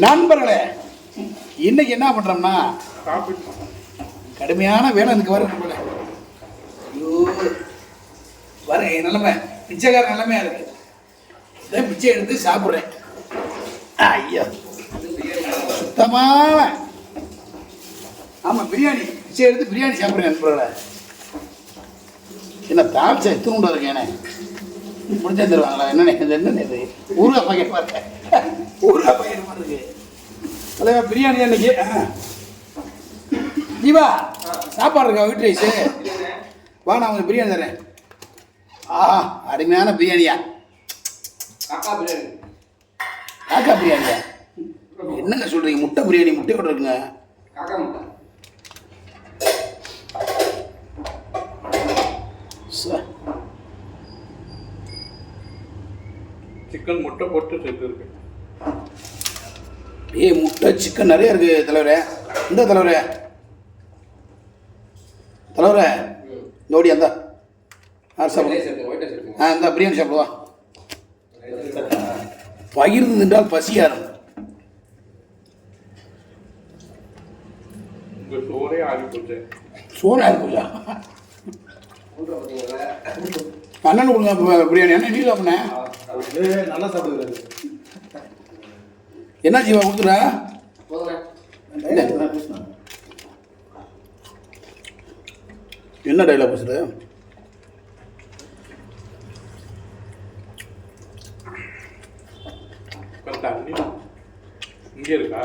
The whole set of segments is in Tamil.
நண்பர்களே, இன்னைக்கு என்ன பண்றோம்னா கடுமையான வேலை எனக்கு வர வர என் நிலைமை பிச்சைக்கார நிலைமையா இருக்கு. இதை பிச்சை எடுத்து சாப்பிட்றேன். ஐயா சுத்தமாக ஆமாம் பிரியாணி பிச்சை எடுத்து பிரியாணி சாப்பிட்றேன் நண்பர்களே. என்ன தாழ்ச்சா எத்தனை உண்டா இருக்கேன் முடிஞ்சா தருவாங்களா என்னென்ன இது என்னென்ன இது ஊறுகாய் பாக்கெட் பார்த்தேன் ஊறுகாய் பாக்கெட் மாதிரி இருக்கு. தலைவா பிரியாணி அன்னைக்கு ஜீவா சாப்பாடு இருக்கா வீட்டு ரைஸு வா நான் உங்களுக்கு பிரியாணி தரேன். ஆஹா அருமையான பிரியாணியா காக்கா பிரியாணி. காக்கா பிரியாணியா என்னங்க சொல்கிறீங்க? முட்டை பிரியாணி முட்டையோட இருக்குங்க. காக்கா முட்டை சிக்கன் முட்டை போட்டு சேர்த்துருக்கு. ஏய் முட்டை சிக்கன் நிறைய இருக்கு தலைவரே. இந்த தலைவரே தலைவரே நோடி அந்த இந்த பிரியாணி சாப்பிடுவா. பகிர்ந்து என்றால் பசியாரும். சோறே ஆகி போச்சு. சோறு ஆகி போச்சா? அண்ணன் கொடுங்க பிரியாணி. அண்ணன் நீ சாப்பிட நல்லா சாப்பிடுறது. என்ன ஜீவா கொடுத்துடா? என்ன டைலாக் பேசுற? தண்ணி இங்கே இருக்கா?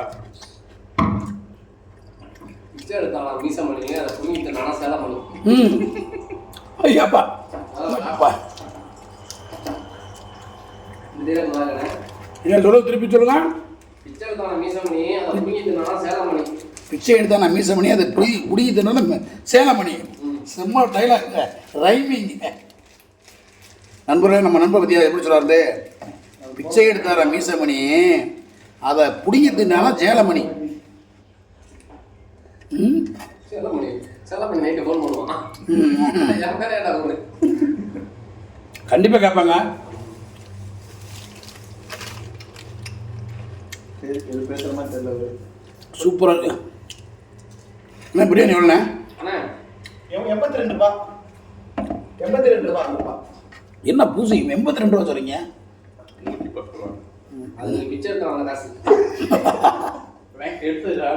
பிச்சை எடுத்தாலும் மீச மணிங்க அதை புரிஞ்சுட்டு நானா சேலம் பண்ணி. ஐயாப்பா என்ன சொல்ல திருப்பி சொல்லுங்க. பிச்சை எடுத்தாலும் மீச மணி அதை புரிஞ்சுட்டு நானா சேலம் பண்ணி. பிச்சை எடுத்தா நான் மீச பண்ணி அதை புடிக்கிறதுனால சேலம் பண்ணி சும்மா டைலாக் ரைமிங். நண்பர்களே நம்ம நண்பர் பற்றியா எப்படி சொல்கிறாரு? பிச்சை எடுத்தார மீசமணி அதை பிடிக்கிறதுனால சேலமணி. கண்டிப்பாக கேட்பாங்க. சூப்பராக இருக்கு. என்ன பிரியாணி எவ்வளோண்ணே? 82 ரூபா. 82 ரூபா. என்ன பூசி 82 ரூபா சொல்றீங்க? 110 ரூபா. அது பிச்சை எடுத்தாங்க காசு எடுத்துதா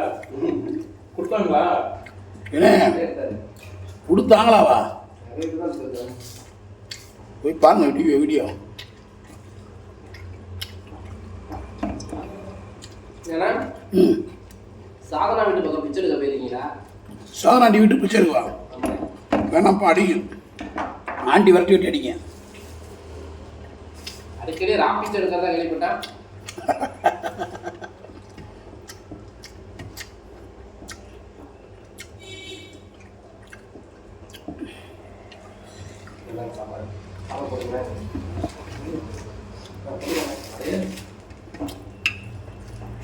கொடுத்தாங்களா? என்ன கொடுத்தாங்களாவா? போய் பாருங்க வீடியோ. சாதனா வீட்டு பக்கம் பிச்சை எடுக்க போயிருக்கீங்களா? சாதனாண்டி வீட்டு பிச்சை எடுக்குவா வேணாம்ப்பா அடிக்கும். ஆண்டி விரட்டி விட்டு அடிங்க. அடிக்கடி ராம் பிச்சை எடுக்கிறதா கேள்விப்பட்டா?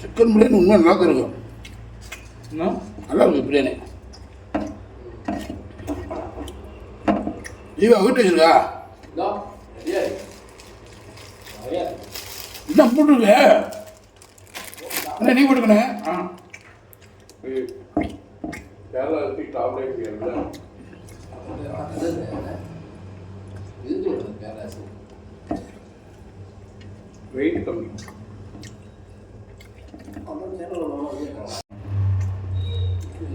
சிக்கன் பிரியாணி உண்மை நல்லா தான் இருக்கும். இன்னும் நல்லா இருக்கு பிரியாணி. ஜீவா வீட்டு வச்சிருக்கா? இதான் போட்டுருக்கு. நீ போட்டுக்கணும். கேரளா இருக்கு சாப்பிட முடியாது. வெயிட் கம்மி.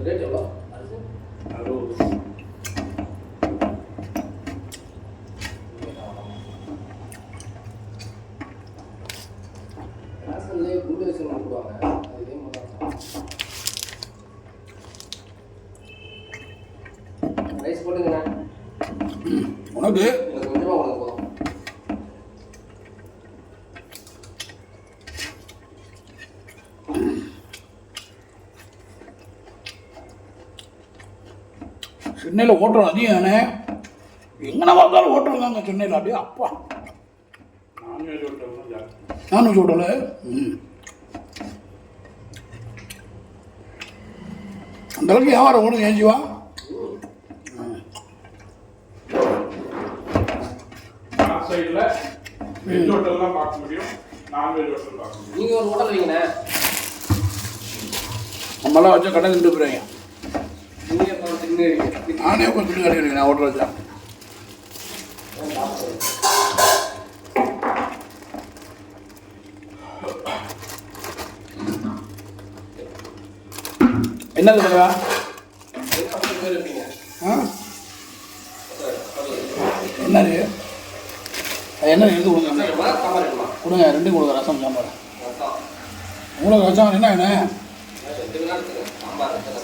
ரேட் எவ்வளோ? 60. ரைஸ் போட்டுங்கண்ணா. உனக்கு கொஞ்சமாக உனக்கு போதும். சென்னையில் ஓட்டுறோம் அதிகம்ண்ணே. எங்கன்னா பார்த்தாலும் ஓட்டுறோம் தாங்க சென்னையில். அப்படியே அப்பா நான்வெஜ் ஹோட்டல் தான் ஜாஸ்தி. Non veg hotel. அந்தளவுக்கு வியாபாரம் ஓடுங்க ஏஞ்சிவா. சைடில் வெஜ் ஹோட்டல் தான் பார்க்க முடியும், நான்வெஜ் ஹோட்டல் பார்க்க முடியும். நீங்கள் ஒரு ஹோட்டல் வைங்கண்ணே. நம்மளாம் வச்சா கடை நின்று போயிடுவாங்க. நீங்க இப்போ தின்னு நானே கொஞ்சம் துணி கட்டி நான் ஓட்டர் வச்சேன். என்னது தலைவா? இருப்பீங்க. ஆ என்னது? என்ன எடுத்து கொடுங்க. சாம்பார் இருக்குமா? கொடுங்க, ரெண்டும் கொடுங்க. ரசம் சாம்பார். ரசம். உங்களுக்கு ரசம் என்ன வேணே? ரெண்டு நாள் இருக்குது. சாம்பார் ரசம்.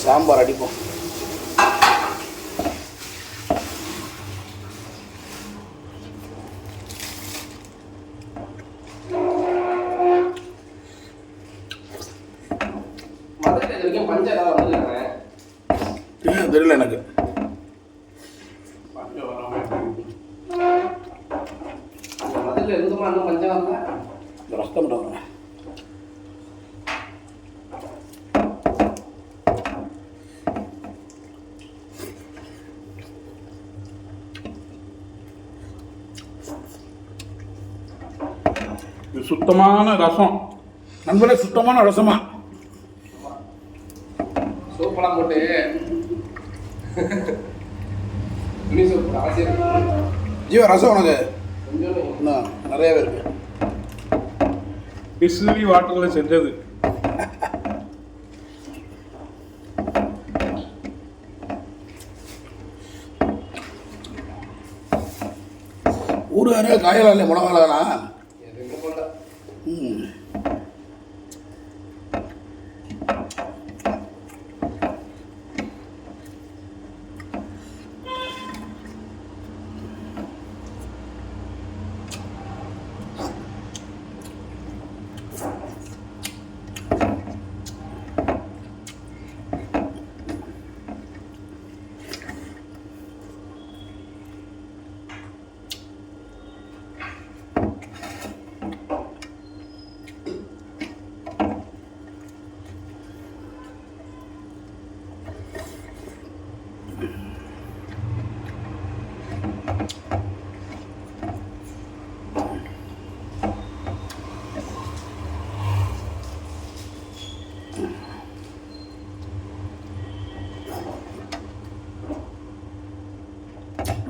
சாம்பார் அடிப்போம். மதுரை இது வரைக்கும் பஞ்சம் ஏதாவது வந்துருக்காங்க? தெரியல எனக்கு. பஞ்சம் வராமல் மதுரையில் இருந்துமா இன்னும் பஞ்சம் வரல? இந்த ரத்தம் பண்ணுவாங்க. இது சுத்தமான ரசம். நண்பரே, சுத்தமான ரசமா? சோப்பெல்லாம் போட்டு துணி சோப்பு அவசியம். ஜீவா, ரசம் உனக்கு கொஞ்சம் இன்னும் நிறையவே இருக்கு. பிஸ்லி வாட்டரில் செஞ்சது. ஊறுகாரே காயலாம் இல்லை, மிளகாலாம். எதுவுமே போடல. ம்.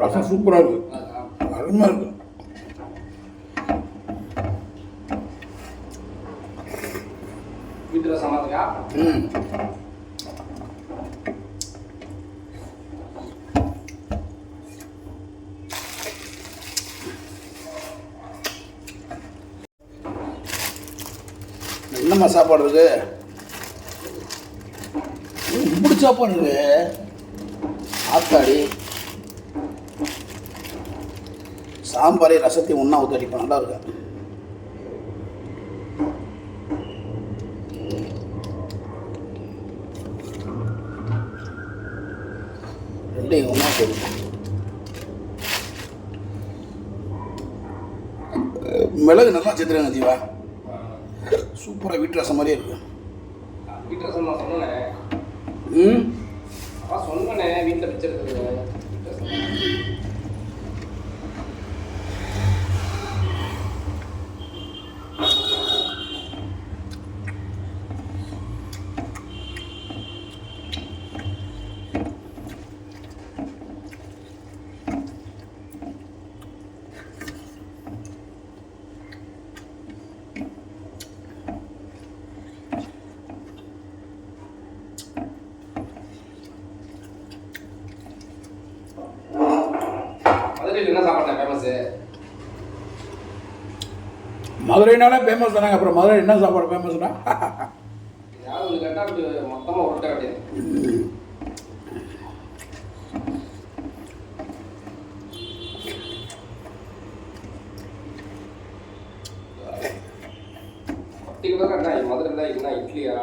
ரசம் சூப்பராக இருக்கு, அருமையாக இருக்கு. வீட்டு ரசம் மாதிரியா? ம். என்னம்மா சாப்பாடு இருக்கு? இப்படி சாப்பாடு இருக்கு ஆத்தாடி. சாம்பாரை ரசத்தையும் ஒன்றா ஊற்றடிப்போம், நல்லா இருக்கு. ரெண்டையும் ஒன்றா போடுவோம். மிளகு நல்லா சேர்த்துருங்க ஜீவா, சூப்பராக வீட்டு ரசம் மாதிரியே இருக்கு. வீட்டு ரசம் நான் சொன்னேன். ம். அதான் சொன்னேனே வீட்டில் வச்சிருக்குது. மதுரையில் என்ன சாப்பாடு ஃபேமஸு? மதுரைனாலே ஃபேமஸ் தானே, அப்புறம் மதுரை என்ன சாப்பாடு ஃபேமஸ்னா? யாரும் ஒன்று கேட்டால் அப்படி மொத்தமாக உருட்ட வேண்டியது. பர்டிகுலராக என்ன மதுரையில் என்ன இட்லியா,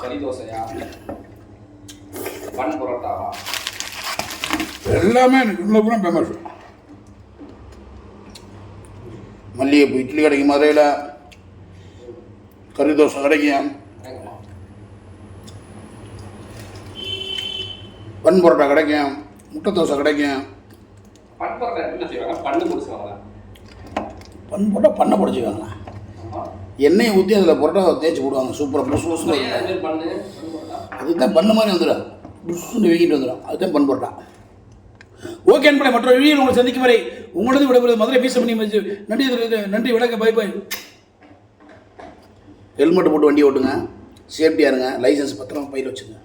கறி தோசையா, பன் பரோட்டாவா? எல்லாமே இன்னும் பூரா ஃபேமஸ். மல்லிகைப்பூ இட்லி கிடைக்கும் மதுரையில், கறி தோசை கிடைக்கும், பன் பரோட்டா கிடைக்கும், முட்டை தோசை கிடைக்கும். பன் பரோட்டா எப்படி செய்வாங்க? பண்ணு குடிச்சுவாங்க. பன் போட்டால் பண்ணை புடைச்சிக்காங்களா எண்ணெயை ஊற்றி அதில் புரோட்டா தேய்ச்சி போடுவாங்க சூப்பராக புஷ் புஷ்னு ஏன் அது பேர் பண்ணு அதுதான் பண்ண மாதிரி வந்துடும் புஷ்னு வீங்கிட்டு வந்துடும் அதுதான் பன் புரோட்டா. ஓகே அன்பளை, மற்ற வீடியோவில் உங்களை சந்திக்கும் வரை உங்களது விடைபெறுவது மதுரை பீச பண்ணி நன்றி நன்றி வணக்கம், பை பை. ஹெல்மெட் போட்டு வண்டி ஓட்டுங்க, சேஃப்டியாக இருங்க, லைசன்ஸ் பத்திரமா பையில் வச்சுங்க.